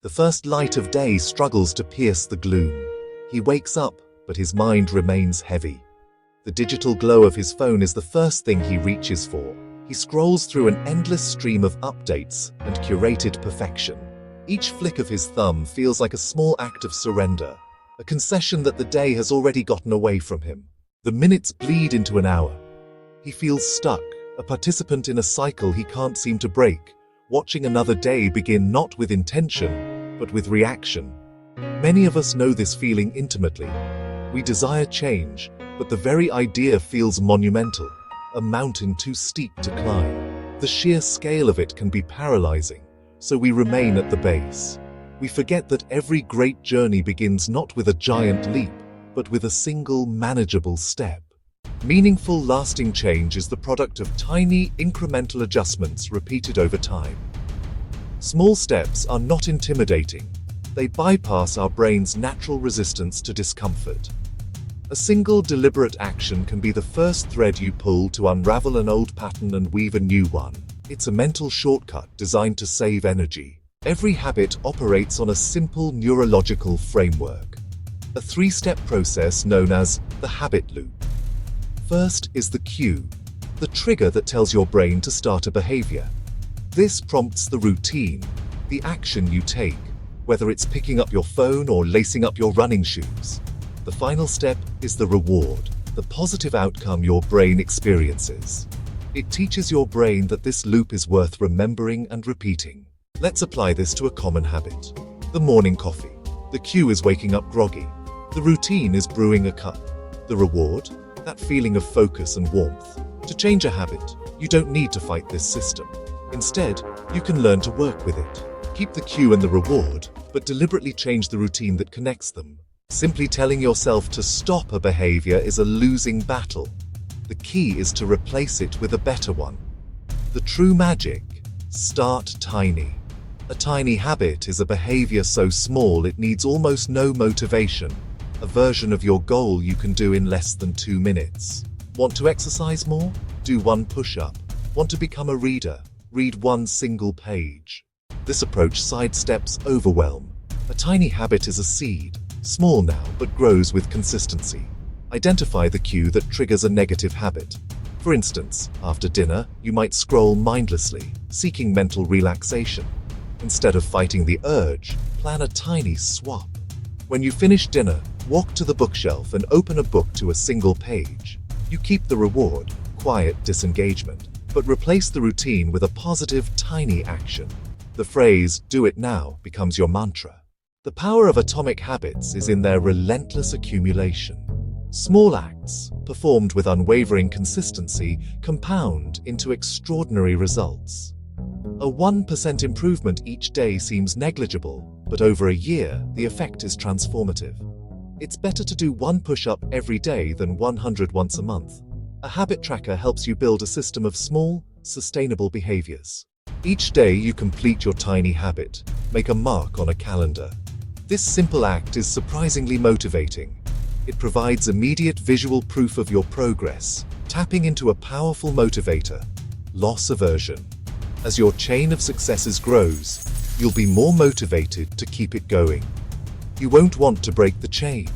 The first light of day struggles to pierce the gloom. He wakes up, but his mind remains heavy. The digital glow of his phone is the first thing he reaches for. He scrolls through an endless stream of updates and curated perfection. Each flick of his thumb feels like a small act of surrender, a concession that the day has already gotten away from him. The minutes bleed into an hour. He feels stuck, a participant in a cycle he can't seem to break, watching another day begin not with intention, but with reaction. Many of us know this feeling intimately. We desire change, but the very idea feels monumental, a mountain too steep to climb. The sheer scale of it can be paralyzing, so we remain at the base. We forget that every great journey begins not with a giant leap, but with a single manageable step. Meaningful, lasting change is the product of tiny, incremental adjustments repeated over time. Small steps are not intimidating. They bypass our brain's natural resistance to discomfort. A single deliberate action can be the first thread you pull to unravel an old pattern and weave a new one. It's a mental shortcut designed to save energy. Every habit operates on a simple neurological framework, a three-step process known as the habit loop. First is the cue, the trigger that tells your brain to start a behavior. This prompts the routine, the action you take, whether it's picking up your phone or lacing up your running shoes. The final step is the reward, the positive outcome your brain experiences. It teaches your brain that this loop is worth remembering and repeating. Let's apply this to a common habit. The morning coffee. The cue is waking up groggy. The routine is brewing a cup. The reward? That feeling of focus and warmth. To change a habit, you don't need to fight this system. Instead, you can learn to work with it. Keep the cue and the reward, but deliberately change the routine that connects them. Simply telling yourself to stop a behavior is a losing battle. The key is to replace it with a better one. The true magic: start tiny. A tiny habit is a behavior so small it needs almost no motivation. A version of your goal you can do in less than 2 minutes. Want to exercise more? Do 1 push-up. Want to become a reader? Read 1 single page. This approach sidesteps overwhelm. A tiny habit is a seed, small now but grows with consistency. Identify the cue that triggers a negative habit. For instance, after dinner, you might scroll mindlessly, seeking mental relaxation. Instead of fighting the urge, plan a tiny swap. When you finish dinner, walk to the bookshelf and open a book to a single page. You keep the reward, quiet disengagement, but replace the routine with a positive, tiny action. The phrase, "do it now," becomes your mantra. The power of atomic habits is in their relentless accumulation. Small acts, performed with unwavering consistency, compound into extraordinary results. A 1% improvement each day seems negligible, but over a year, the effect is transformative. It's better to do 1 push-up every day than 100 once a month. A habit tracker helps you build a system of small, sustainable behaviors. Each day you complete your tiny habit, make a mark on a calendar. This simple act is surprisingly motivating. It provides immediate visual proof of your progress, tapping into a powerful motivator: loss aversion. As your chain of successes grows, you'll be more motivated to keep it going. You won't want to break the chain.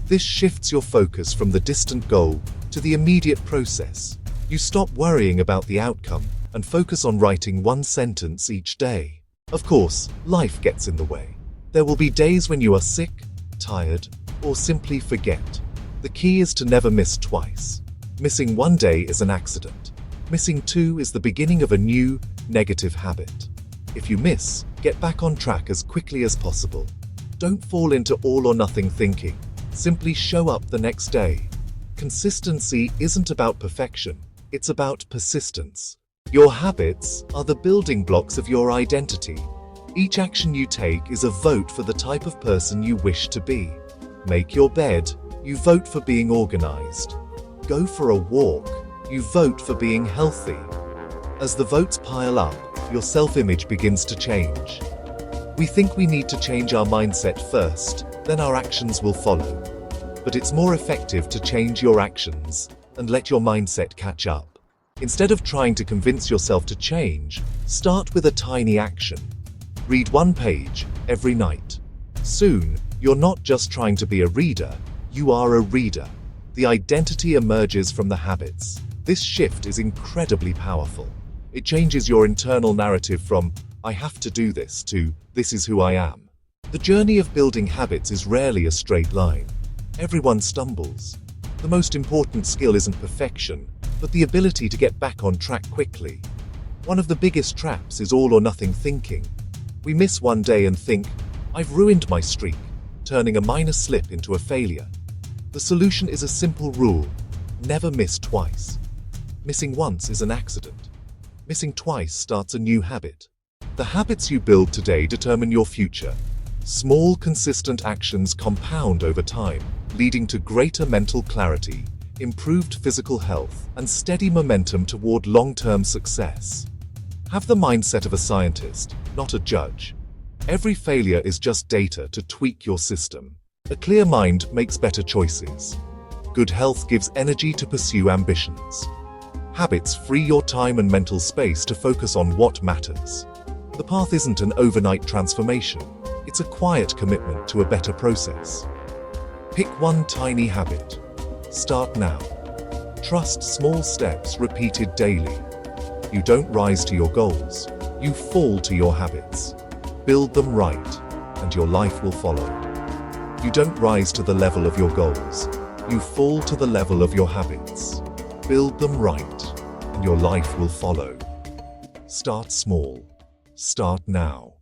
This shifts your focus from the distant goal to the immediate process. You stop worrying about the outcome and focus on writing 1 sentence each day. Of course, life gets in the way. There will be days when you are sick, tired, or simply forget. The key is to never miss twice. Missing 1 day is an accident. Missing 2 is the beginning of a new, negative habit. If you miss, get back on track as quickly as possible. Don't fall into all or nothing thinking. Simply show up the next day. Consistency isn't about perfection, it's about persistence. Your habits are the building blocks of your identity. Each action you take is a vote for the type of person you wish to be. Make your bed, you vote for being organized. Go for a walk, you vote for being healthy. As the votes pile up, your self-image begins to change. We think we need to change our mindset first, then our actions will follow. But it's more effective to change your actions and let your mindset catch up. Instead of trying to convince yourself to change, start with a tiny action. Read 1 page, every night. Soon, you're not just trying to be a reader, you are a reader. The identity emerges from the habits. This shift is incredibly powerful. It changes your internal narrative from, "I have to do this," to, "This is who I am." The journey of building habits is rarely a straight line. Everyone stumbles. The most important skill isn't perfection, but the ability to get back on track quickly. One of the biggest traps is all or nothing thinking. We miss one day and think, "I've ruined my streak," turning a minor slip into a failure. The solution is a simple rule: never miss twice. Missing once is an accident. Missing twice starts a new habit. The habits you build today determine your future. Small, consistent actions compound over time, leading to greater mental clarity, improved physical health, and steady momentum toward long-term success. Have the mindset of a scientist, not a judge. Every failure is just data to tweak your system. A clear mind makes better choices. Good health gives energy to pursue ambitions. Habits free your time and mental space to focus on what matters. The path isn't an overnight transformation. It's a quiet commitment to a better process. Pick one tiny habit. Start now. Trust small steps repeated daily. You don't rise to your goals. You fall to your habits. Build them right, and your life will follow. You don't rise to the level of your goals. You fall to the level of your habits. Build them right, and your life will follow. Start small. Start now.